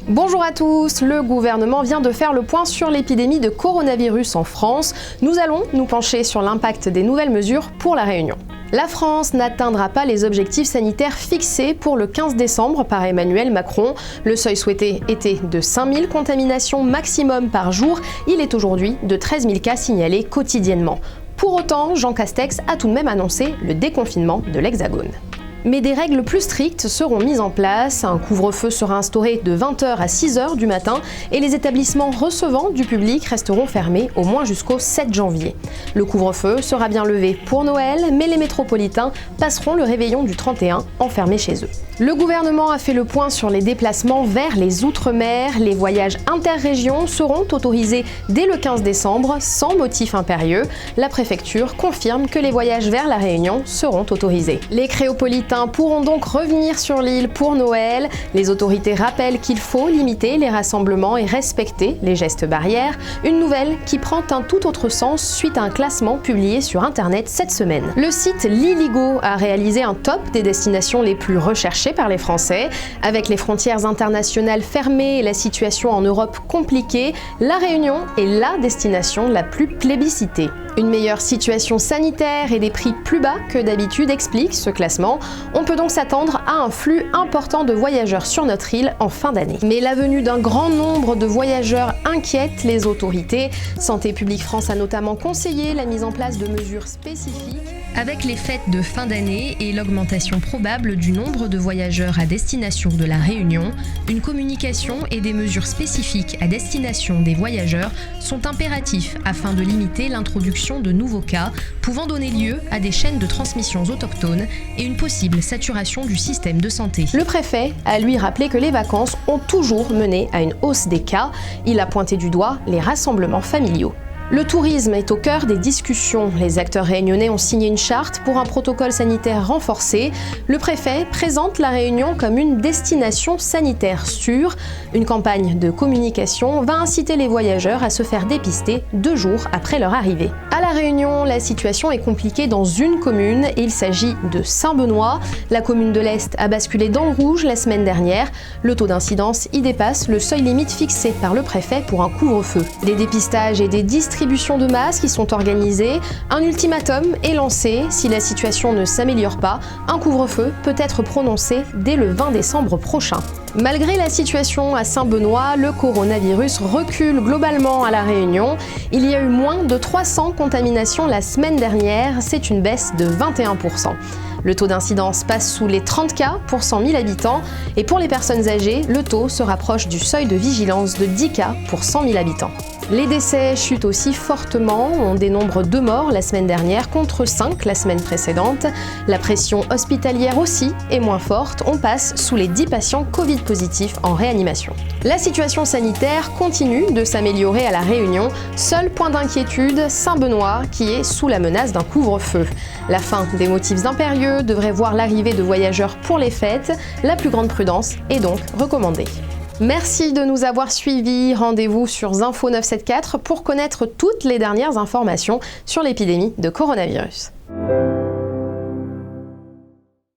Bonjour à tous, le gouvernement vient de faire le point sur l'épidémie de coronavirus en France. Nous allons nous pencher sur l'impact des nouvelles mesures pour La Réunion. La France n'atteindra pas les objectifs sanitaires fixés pour le 15 décembre par Emmanuel Macron. Le seuil souhaité était de 5000 contaminations maximum par jour. Il est aujourd'hui de 13 000 cas signalés quotidiennement. Pour autant, Jean Castex a tout de même annoncé le déconfinement de l'Hexagone. Mais des règles plus strictes seront mises en place. Un couvre-feu sera instauré de 20h à 6h du matin et les établissements recevant du public resteront fermés au moins jusqu'au 7 janvier. Le couvre-feu sera bien levé pour Noël, mais les métropolitains passeront le réveillon du 31 enfermés chez eux. Le gouvernement a fait le point sur les déplacements vers les Outre-mer. Les voyages interrégions seront autorisés dès le 15 décembre sans motif impérieux. La préfecture confirme que les voyages vers La Réunion seront autorisés. Les créopolitains pourront donc revenir sur l'île pour Noël. Les autorités rappellent qu'il faut limiter les rassemblements et respecter les gestes barrières. Une nouvelle qui prend un tout autre sens suite à un classement publié sur Internet cette semaine. Le site Liligo a réalisé un top des destinations les plus recherchées par les Français. Avec les frontières internationales fermées et la situation en Europe compliquée, La Réunion est la destination la plus plébiscitée. Une meilleure situation sanitaire et des prix plus bas que d'habitude expliquent ce classement. On peut donc s'attendre à un flux important de voyageurs sur notre île en fin d'année. Mais la venue d'un grand nombre de voyageurs inquiète les autorités. Santé publique France a notamment conseillé la mise en place de mesures spécifiques. Avec les fêtes de fin d'année et l'augmentation probable du nombre de voyageurs à destination de La Réunion, une communication et des mesures spécifiques à destination des voyageurs sont impératifs afin de limiter l'introduction de nouveaux cas pouvant donner lieu à des chaînes de transmission autochtones et une possible saturation du système de santé. Le préfet a lui rappelé que les vacances ont toujours mené à une hausse des cas. Il a pointé du doigt les rassemblements familiaux. Le tourisme est au cœur des discussions. Les acteurs réunionnais ont signé une charte pour un protocole sanitaire renforcé. Le préfet présente La Réunion comme une destination sanitaire sûre. Une campagne de communication va inciter les voyageurs à se faire dépister 2 jours après leur arrivée. À La Réunion, la situation est compliquée dans une commune et il s'agit de Saint-Benoît. La commune de l'Est a basculé dans le rouge la semaine dernière. Le taux d'incidence y dépasse le seuil limite fixé par le préfet pour un couvre-feu. Des dépistages et des distributions de masques qui sont organisés. Un ultimatum est lancé. Si la situation ne s'améliore pas, un couvre-feu peut être prononcé dès le 20 décembre prochain. Malgré la situation à Saint-Benoît, le coronavirus recule globalement à La Réunion. Il y a eu moins de 300 contaminations la semaine dernière, c'est une baisse de 21%. Le taux d'incidence passe sous les 30 cas pour 100 000 habitants et pour les personnes âgées, le taux se rapproche du seuil de vigilance de 10 cas pour 100 000 habitants. Les décès chutent aussi fortement, on dénombre 2 morts la semaine dernière contre 5 la semaine précédente. La pression hospitalière aussi est moins forte, on passe sous les 10 patients Covid positifs en réanimation. La situation sanitaire continue de s'améliorer à La Réunion. Seul point d'inquiétude, Saint-Benoît qui est sous la menace d'un couvre-feu. La fin des motifs impérieux devrait voir l'arrivée de voyageurs pour les fêtes. La plus grande prudence est donc recommandée. Merci de nous avoir suivis. Rendez-vous sur Zinfo 974 pour connaître toutes les dernières informations sur l'épidémie de coronavirus.